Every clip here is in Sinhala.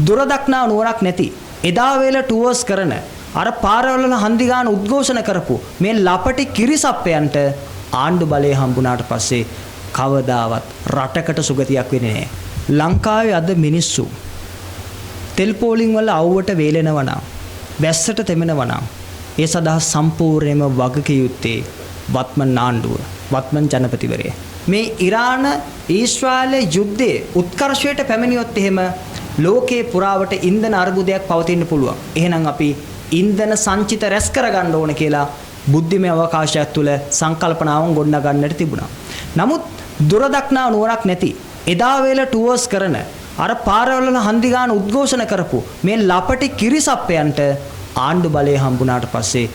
දුරදක්නා නුවණක් නැති එදා වේල ටුවර්ස් කරන අර පාරවල හන්දි ගන්න උද්ඝෝෂණ කරපු මේ ලපටි කිරිසප්පයන්ට ආණ්ඩු බලය හම්බුණාට පස්සේ කවදාවත් රටකට සුගතියක් වෙන්නේ නැහැ. ලංකාවේ අද මිනිස්සු තෙල් පෝලිං වල අවුවට වේලෙනවා නම් වැස්සට තෙමෙනවා නම් ඒ සඳහා සම්පූර්ණයෙන්ම වගකිය යුත්තේ වත්මන් ආණ්ඩුව, වත්මන් ජනපතිවරයා. මේ ඉරාන ඊශ්‍රායල යුද්ධයේ උත්කර්ෂයට පැමිණියොත් එහෙම ලෝකේ පුරාවට ඉන්ධන අර්බුදයක් පවතින්න පුළුවන්. එහෙනම් අපි ඉන්ධන සංචිත රැස් කරගන්න ඕන කියලා බුද්ධිමය අවකාශයක් තුල සංකල්පනාවන් ගොඩනගන්නට තිබුණා. නමුත් දුරදක්නා නුවණක් නැති එදා වේල ටුවර්ස් කරන අර පාරවල හන්දි ගන්න උද්ඝෝෂණ කරපු මේ ලපටි කිරිසප්පයන්ට ආණ්ඩු බලය හම්බුණාට පස්සේ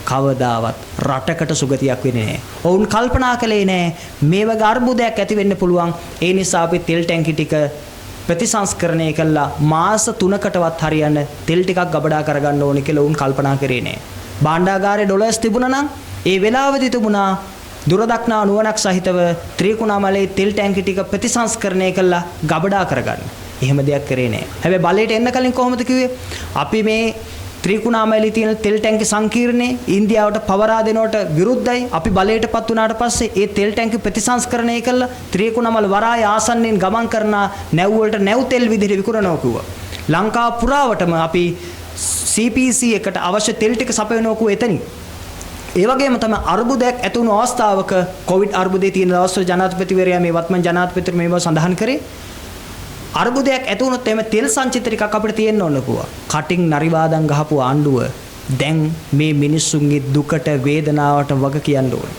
කවදාවත් රටකට සුගතියක් වෙන්නේ නැහැ. ඔවුන් කල්පනා කළේ නැහැ මේ වගේ අර්බුදයක් ඇති වෙන්න පුළුවන්. ඒ නිසා අපි තෙල් ටැංකි ටික ප්‍රතිසංස්කරණය කළා මාස 3කටවත් හරියන්න තෙල් ටිකක් ගබඩා කරගන්න ඕනේ කියලා උන් කල්පනා කරේ නෑ. භාණ්ඩාගාරයේ ඩොලර්ස් තිබුණා නම් ඒ වෙලාවෙදි තිබුණා දුරදක්නා නුවණක් සහිතව ත්‍රිකුණාමලේ තෙල් ටැංකි ටික ප්‍රතිසංස්කරණය කළා ගබඩා කරගන්න. එහෙම දෙයක් කරේ නෑ. හැබැයි බලයට එන්න කලින් කොහොමද කිව්වේ? අපි මේ ත්‍රිකුණාමලේ තියෙන තෙල් ටැංකි සංකීර්ණේ ඉන්දියාවට පවරා දෙනවට විරුද්ධයි. අපි බලයටපත් වුණාට පස්සේ ඒ තෙල් ටැංකි ප්‍රතිසංස්කරණය කළා ත්‍රිකුණාමල වරාය ආසන්නෙන් ගමන් කරන නැව් වලට නැව් තෙල් විදිහට විකුණනවා කිව්වා. ලංකාව පුරාවටම අපි CPC එකට අවශ්‍ය තෙල් ටික සපයනවා කිව්වා එතනින්. ඒ වගේම තමයි අර්බුදයක් ඇති වුණු අවස්ථාවක කොවිඩ් අර්බුදේ තියෙන දවස්වල ජනාධිපතිවරයා මේ වත්මන් ජනාධිපතිතුමා මේව සඳහන් කරේ අර්බුදයක් ඇති වුණොත් එimhe තෙල් සංචිත ටිකක් අපිට තියෙන්න ඕන කිව්වා. කටින් නරිවාදම් ගහපු ආණ්ඩුව දැන් මේ මිනිස්සුන්ගේ දුකට වේදනාවට වග කියන්න ඕනේ.